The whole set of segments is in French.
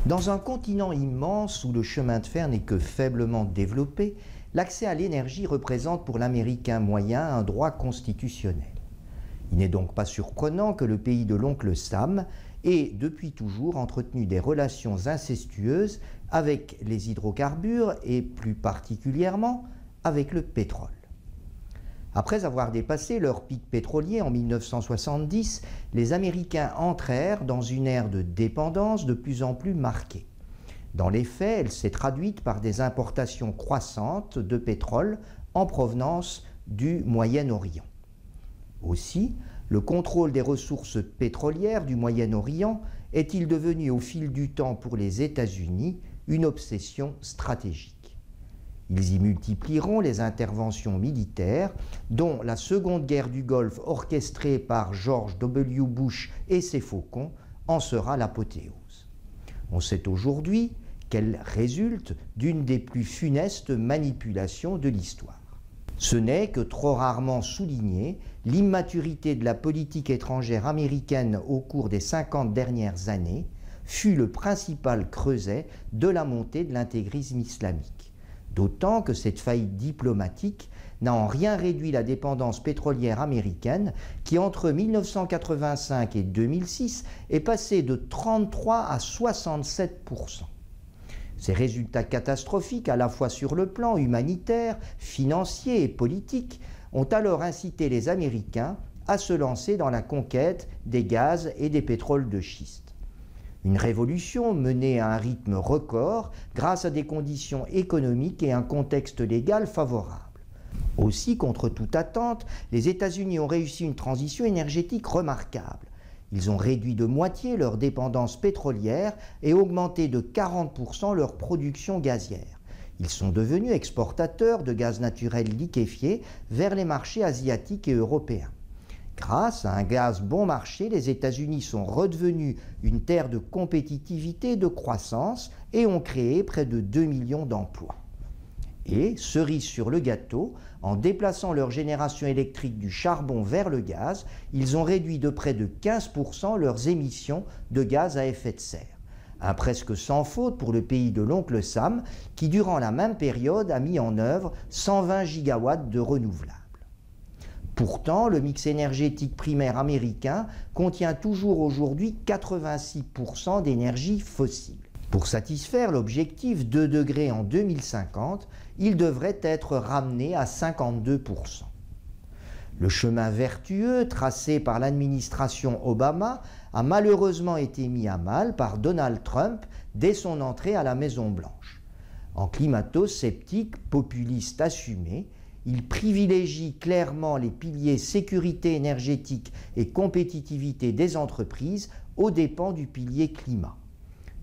Dans un continent immense où le chemin de fer n'est que faiblement développé, l'accès à l'énergie représente pour l'Américain moyen un droit constitutionnel. Il n'est donc pas surprenant que le pays de l'oncle Sam ait depuis toujours entretenu des relations incestueuses avec les hydrocarbures et plus particulièrement avec le pétrole. Après avoir dépassé leur pic pétrolier en 1970, les Américains entrèrent dans une ère de dépendance de plus en plus marquée. Dans les faits, elle s'est traduite par des importations croissantes de pétrole en provenance du Moyen-Orient. Aussi, le contrôle des ressources pétrolières du Moyen-Orient est-il devenu au fil du temps pour les États-Unis une obsession stratégique. Ils y multiplieront les interventions militaires, dont la Seconde Guerre du Golfe orchestrée par George W. Bush et ses faucons en sera l'apothéose. On sait aujourd'hui qu'elle résulte d'une des plus funestes manipulations de l'histoire. Ce n'est que trop rarement souligné l'immaturité de la politique étrangère américaine au cours des 50 dernières années fut le principal creuset de la montée de l'intégrisme islamique. D'autant que cette faillite diplomatique n'a en rien réduit la dépendance pétrolière américaine qui, entre 1985 et 2006, est passée de 33 à 67%. Ces résultats catastrophiques, à la fois sur le plan humanitaire, financier et politique, ont alors incité les Américains à se lancer dans la conquête des gaz et des pétroles de schiste. Une révolution menée à un rythme record grâce à des conditions économiques et un contexte légal favorable. Aussi, contre toute attente, les États-Unis ont réussi une transition énergétique remarquable. Ils ont réduit de moitié leur dépendance pétrolière et augmenté de 40% leur production gazière. Ils sont devenus exportateurs de gaz naturel liquéfié vers les marchés asiatiques et européens. Grâce à un gaz bon marché, les États-Unis sont redevenus une terre de compétitivité et de croissance et ont créé près de 2 millions d'emplois. Et, cerise sur le gâteau, en déplaçant leur génération électrique du charbon vers le gaz, ils ont réduit de près de 15% leurs émissions de gaz à effet de serre. Un presque sans faute pour le pays de l'oncle Sam, qui durant la même période a mis en œuvre 120 gigawatts de renouvelables. Pourtant, le mix énergétique primaire américain contient toujours aujourd'hui 86% d'énergie fossile. Pour satisfaire l'objectif 2 degrés en 2050, il devrait être ramené à 52%. Le chemin vertueux tracé par l'administration Obama a malheureusement été mis à mal par Donald Trump dès son entrée à la Maison-Blanche. En climato-sceptique populiste assumé, il privilégie clairement les piliers sécurité énergétique et compétitivité des entreprises aux dépens du pilier climat.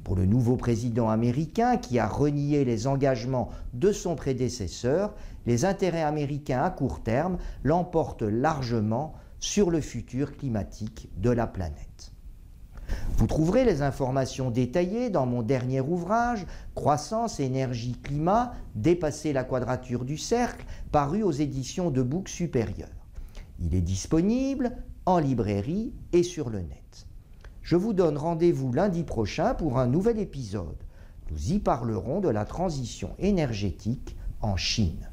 Pour le nouveau président américain qui a renié les engagements de son prédécesseur, les intérêts américains à court terme l'emportent largement sur le futur climatique de la planète. Vous trouverez les informations détaillées dans mon dernier ouvrage « Croissance, énergie, climat, dépasser la quadrature du cercle » paru aux éditions de Bouc Supérieur. Il est disponible en librairie et sur le net. Je vous donne rendez-vous lundi prochain pour un nouvel épisode. Nous y parlerons de la transition énergétique en Chine.